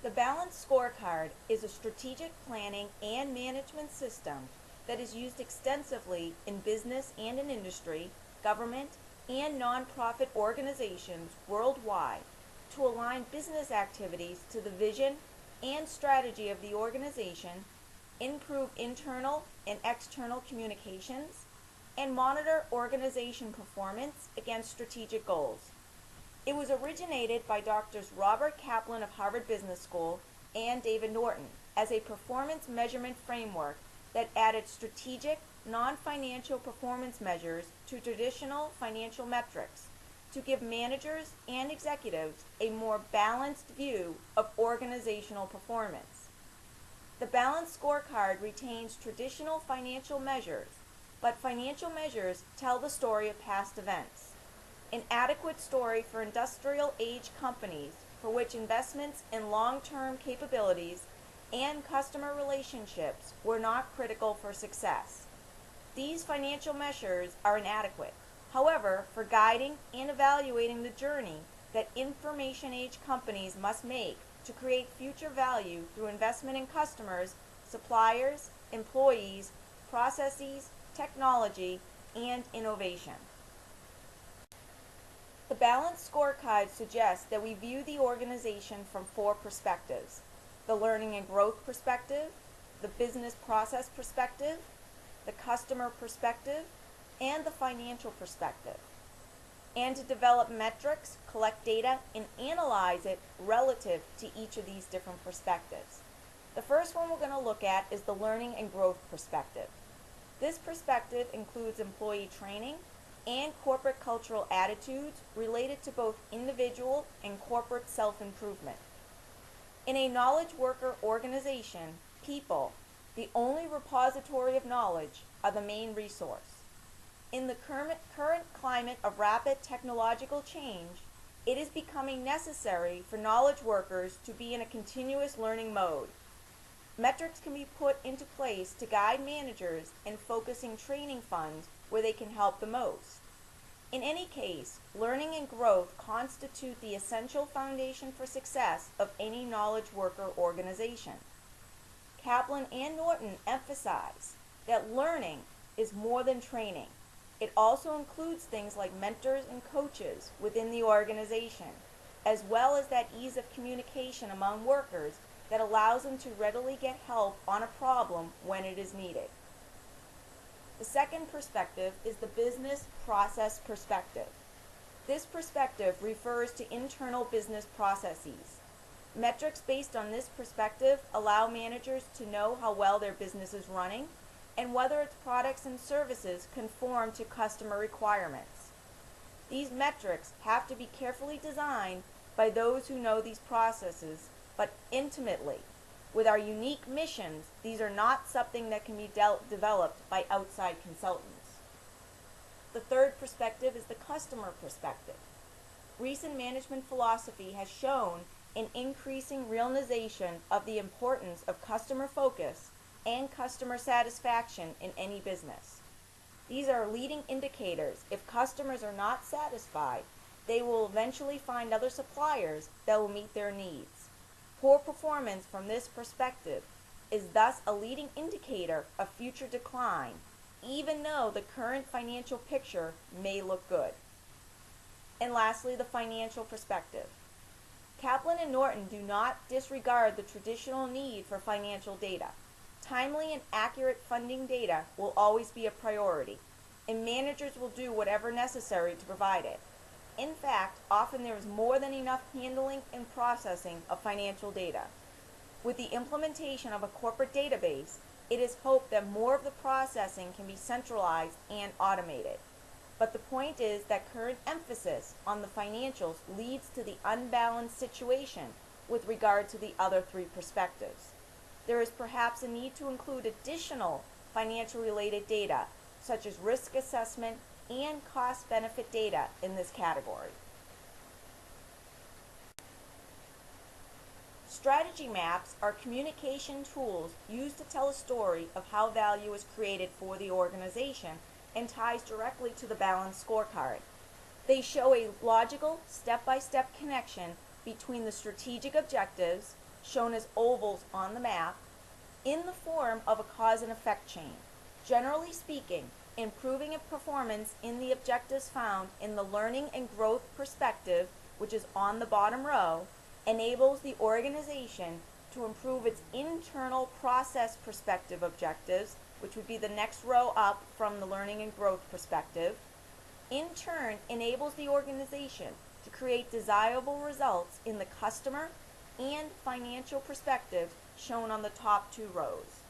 The Balanced Scorecard is a strategic planning and management system that is used extensively in business and in industry, government, and nonprofit organizations worldwide to align business activities to the vision and strategy of the organization, improve internal and external communications, and monitor organization performance against strategic goals. It was originated by Drs. Robert Kaplan of Harvard Business School and David Norton as a performance measurement framework that added strategic, non-financial performance measures to traditional financial metrics to give managers and executives a more balanced view of organizational performance. The Balanced Scorecard retains traditional financial measures, but financial measures tell the story of past events. An adequate story for industrial age companies for which investments in long-term capabilities and customer relationships were not critical for success. These financial measures are inadequate, however, for guiding and evaluating the journey that information age companies must make to create future value through investment in customers, suppliers, employees, processes, technology, and innovation. The Balanced Scorecard suggests that we view the organization from four perspectives: the learning and growth perspective, the business process perspective, the customer perspective, and the financial perspective, and to develop metrics, collect data, and analyze it relative to each of these different perspectives. The first one we're going to look at is the learning and growth perspective. This perspective includes employee training and corporate cultural attitudes related to both individual and corporate self-improvement. In a knowledge worker organization, people, the only repository of knowledge, are the main resource. In the current climate of rapid technological change, it is becoming necessary for knowledge workers to be in a continuous learning mode. Metrics can be put into place to guide managers in focusing training funds where they can help the most. In any case, learning and growth constitute the essential foundation for success of any knowledge worker organization. Kaplan and Norton emphasize that learning is more than training. It also includes things like mentors and coaches within the organization, as well as that ease of communication among workers that allows them to readily get help on a problem when it is needed. The second perspective is the business process perspective. This perspective refers to internal business processes. Metrics based on this perspective allow managers to know how well their business is running and whether its products and services conform to customer requirements. These metrics have to be carefully designed by those who know these processes, but intimately. With our unique missions, these are not something that can be developed by outside consultants. The third perspective is the customer perspective. Recent management philosophy has shown an increasing realization of the importance of customer focus and customer satisfaction in any business. These are leading indicators. If customers are not satisfied, they will eventually find other suppliers that will meet their needs. Poor performance from this perspective is thus a leading indicator of future decline, even though the current financial picture may look good. And lastly, the financial perspective. Kaplan and Norton do not disregard the traditional need for financial data. Timely and accurate funding data will always be a priority, and managers will do whatever necessary to provide it. In fact, often there is more than enough handling and processing of financial data. With the implementation of a corporate database, it is hoped that more of the processing can be centralized and automated. But the point is that current emphasis on the financials leads to the unbalanced situation with regard to the other three perspectives. There is perhaps a need to include additional financial related data, such as risk assessment and cost-benefit data in this category. Strategy maps are communication tools used to tell a story of how value is created for the organization and ties directly to the Balanced Scorecard. They show a logical, step-by-step connection between the strategic objectives, shown as ovals on the map, in the form of a cause and effect chain. Generally speaking, improving a performance in the objectives found in the learning and growth perspective, which is on the bottom row, enables the organization to improve its internal process perspective objectives, which would be the next row up from the learning and growth perspective. In turn, enables the organization to create desirable results in the customer and financial perspective shown on the top two rows.